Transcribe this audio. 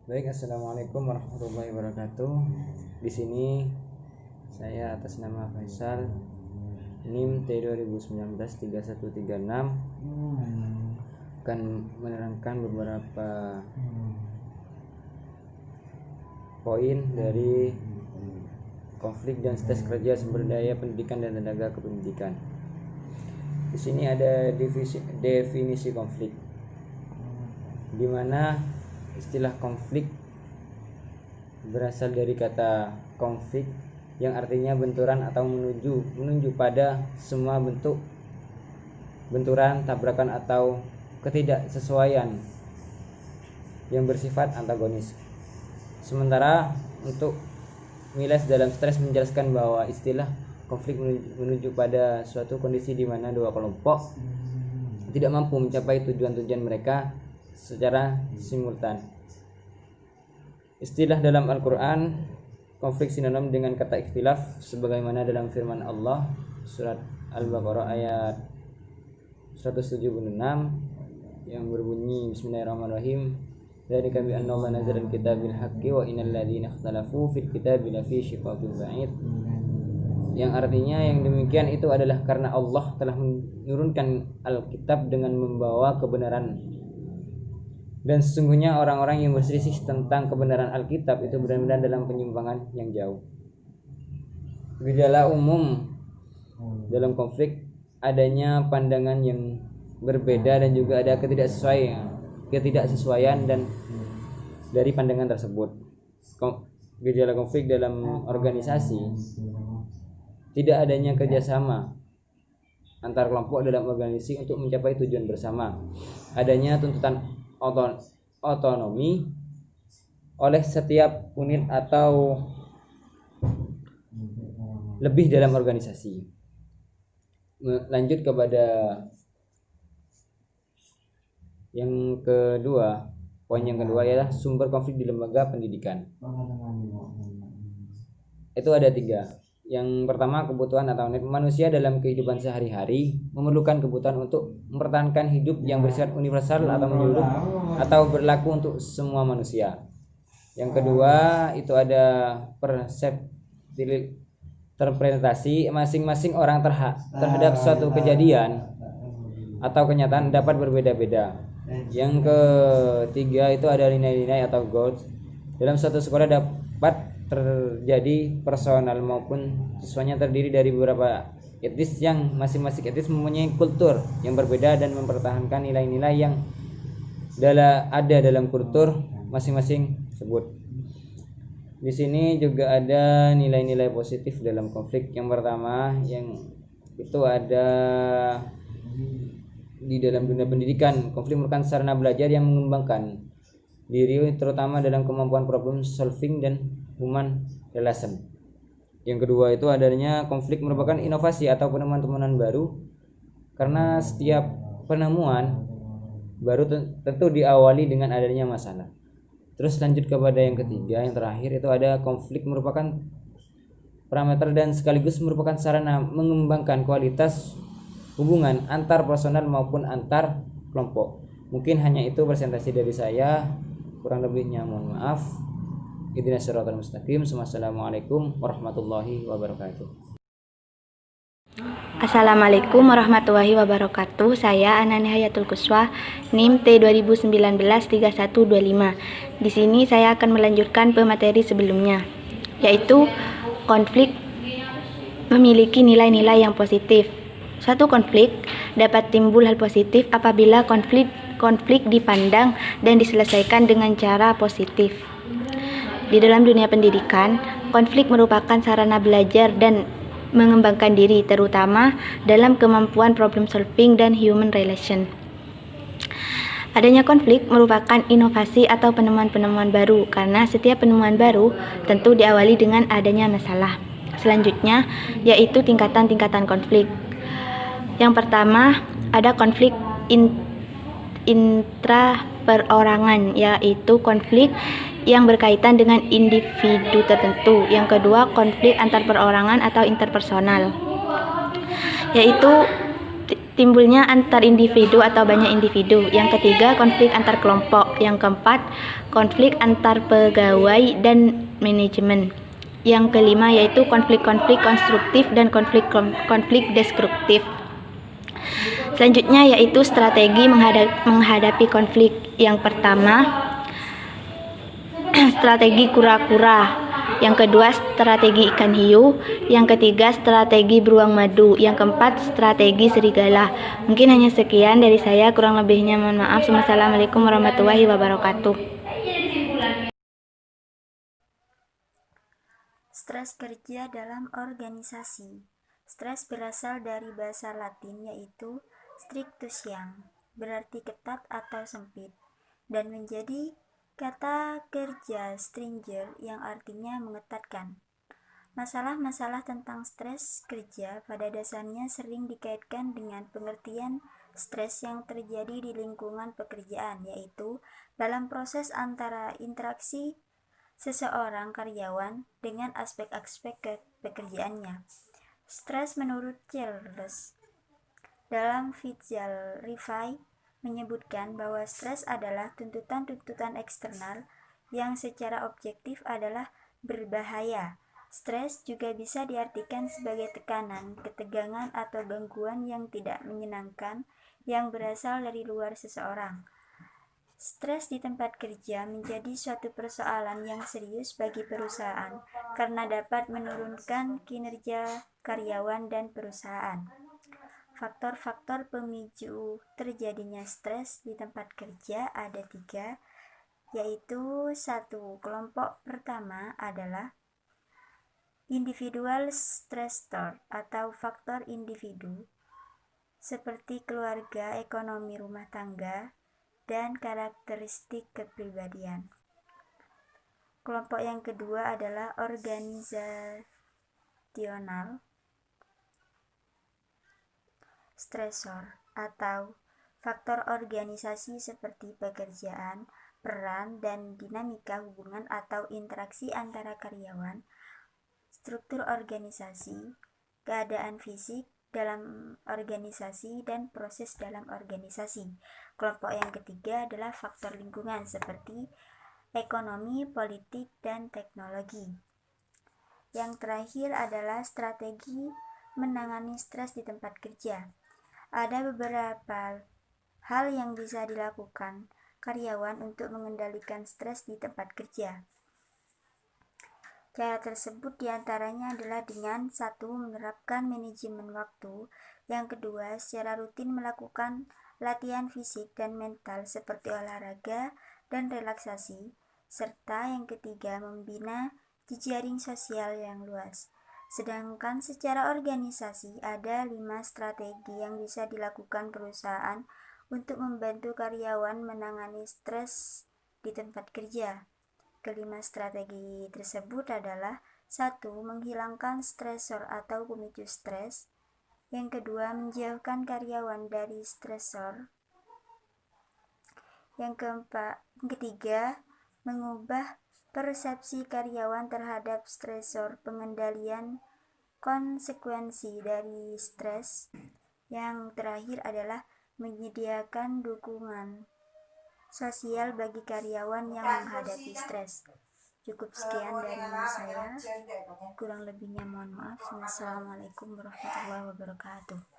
Baik, assalamualaikum warahmatullahi wabarakatuh. Di sini saya atas nama Faisal, NIM T2019 3136 akan menerangkan beberapa poin dari konflik dan stres kerja sumber daya pendidikan dan tenaga kependidikan. Di sini ada definisi konflik, di mana istilah konflik berasal dari kata konflik yang artinya benturan atau menunjuk pada semua bentuk benturan, tabrakan atau ketidaksesuaian yang bersifat antagonis. Sementara untuk Miles dalam stres menjelaskan bahwa istilah konflik menunjuk pada suatu kondisi di mana dua kelompok tidak mampu mencapai tujuan-tujuan mereka secara simultan. Istilah dalam Al-Quran konflik sinonim dengan kata ikhtilaf sebagaimana dalam firman Allah surat Al-Baqarah ayat 176 yang berbunyi Bismillahirrahmanirrahim. Dzalika bi anna Allah nazzala al-kitaba bil haqqi wa innal ladzina ikhtalafu fil kitabi lafi shiqaqin ba'id. Yang artinya yang demikian itu adalah karena Allah telah menurunkan Alkitab dengan membawa kebenaran, dan sesungguhnya orang-orang yang berselisih tentang kebenaran Alkitab itu benar-benar dalam penyimpangan yang jauh. Gejala umum dalam konflik adanya pandangan yang berbeda dan juga ada ketidaksesuaian dan dari pandangan tersebut. Gejala konflik dalam organisasi, tidak adanya kerjasama antar kelompok dalam organisasi untuk mencapai tujuan bersama, adanya tuntutan otonomi oleh setiap unit atau lebih dalam organisasi. Lanjut kepada yang kedua, poin yang kedua ialah sumber konflik di lembaga pendidikan. Itu ada 3. Yang pertama, kebutuhan atau manusia dalam kehidupan sehari-hari memerlukan kebutuhan untuk mempertahankan hidup yang bersifat universal atau menyeluruh atau berlaku untuk semua manusia. Yang kedua, itu ada interpretasi masing-masing orang terhadap suatu kejadian atau kenyataan dapat berbeda-beda. Yang ketiga, itu ada nilai-nilai atau goals. Dalam suatu sekolah dapat terjadi personal maupun siswanya terdiri dari beberapa etis yang masing-masing etis mempunyai kultur yang berbeda dan mempertahankan nilai-nilai yang ada dalam kultur masing-masing tersebut. Di sini juga ada nilai-nilai positif dalam konflik. Yang pertama yang itu ada di dalam dunia pendidikan, konflik merupakan sarana belajar yang mengembangkan diri terutama dalam kemampuan problem solving dan human relation. Yang kedua itu adanya konflik merupakan inovasi atau penemuan-penemuan baru, karena setiap penemuan baru tentu diawali dengan adanya masalah. Terus lanjut kepada yang ketiga, yang terakhir itu ada konflik merupakan parameter dan sekaligus merupakan sarana mengembangkan kualitas hubungan antar personal maupun antar kelompok. Mungkin hanya itu presentasi dari saya, kurang lebihnya mohon maaf. Ihdinas siratal mustaqim. Wassalamualaikum warahmatullahi wabarakatuh. Assalamualaikum warahmatullahi wabarakatuh. Saya Anani Hayatul Kuswa, NIM T2019 3125. Di sini saya akan melanjutkan pemateri sebelumnya, yaitu konflik memiliki nilai-nilai yang positif. Suatu konflik dapat timbul hal positif apabila konflik dipandang dan diselesaikan dengan cara positif. Di dalam dunia pendidikan, konflik merupakan sarana belajar dan mengembangkan diri, terutama dalam kemampuan problem solving dan human relation. Adanya konflik merupakan inovasi atau penemuan-penemuan baru, karena setiap penemuan baru tentu diawali dengan adanya masalah. Selanjutnya, yaitu tingkatan-tingkatan konflik. Yang pertama, ada konflik intraperorangan, yaitu konflik yang berkaitan dengan individu tertentu. Yang kedua, konflik antar perorangan atau interpersonal, yaitu timbulnya antar individu atau banyak individu. Yang ketiga, konflik antar kelompok. Yang keempat, konflik antar pegawai dan manajemen. Yang kelima yaitu konflik-konflik konstruktif dan konflik destruktif. Selanjutnya yaitu strategi menghadapi konflik. Yang pertama, strategi kura-kura. Yang kedua, strategi ikan hiu. Yang ketiga, strategi beruang madu. Yang keempat, strategi serigala. Mungkin hanya sekian dari saya, kurang lebihnya mohon maaf. Wassalamualaikum warahmatullahi wabarakatuh. Stres kerja dalam organisasi. Stres berasal dari bahasa Latin yaitu strictus yang berarti ketat atau sempit, dan menjadi kata kerja stringer yang artinya mengetatkan. Masalah-masalah tentang stres kerja pada dasarnya sering dikaitkan dengan pengertian stres yang terjadi di lingkungan pekerjaan, yaitu dalam proses antara interaksi seseorang karyawan dengan aspek-aspek pekerjaannya. Stres menurut Charles dalam Physical Review menyebutkan bahwa stres adalah tuntutan-tuntutan eksternal yang secara objektif adalah berbahaya. Stres juga bisa diartikan sebagai tekanan, ketegangan, atau gangguan yang tidak menyenangkan yang berasal dari luar seseorang. Stres di tempat kerja menjadi suatu persoalan yang serius bagi perusahaan karena dapat menurunkan kinerja karyawan dan perusahaan. Faktor-faktor pemicu terjadinya stres di tempat kerja ada 3, yaitu 1. Kelompok pertama adalah individual stressor atau faktor individu seperti keluarga, ekonomi rumah tangga, dan karakteristik kepribadian. Kelompok yang kedua adalah organizational stressor atau faktor organisasi seperti pekerjaan, peran, dan dinamika hubungan atau interaksi antara karyawan, struktur organisasi, keadaan fisik dalam organisasi, dan proses dalam organisasi. Kelompok yang ketiga adalah faktor lingkungan seperti ekonomi, politik, dan teknologi. Yang terakhir adalah strategi menangani stres di tempat kerja. Ada beberapa hal yang bisa dilakukan karyawan untuk mengendalikan stres di tempat kerja. Cara tersebut diantaranya adalah dengan 1. Menerapkan manajemen waktu. Yang kedua, secara rutin melakukan latihan fisik dan mental seperti olahraga dan relaksasi. Serta yang ketiga, membina jejaring sosial yang luas. Sedangkan secara organisasi ada 5 strategi yang bisa dilakukan perusahaan untuk membantu karyawan menangani stres di tempat kerja. Kelima strategi tersebut adalah 1. Menghilangkan stresor atau pemicu stres. Yang kedua, menjauhkan karyawan dari stresor. Yang ketiga, mengubah persepsi karyawan terhadap stresor, pengendalian konsekuensi dari stres. Yang terakhir adalah menyediakan dukungan sosial bagi karyawan yang menghadapi stres. Cukup sekian dari saya, kurang lebihnya mohon maaf. Wassalamualaikum warahmatullahi wabarakatuh.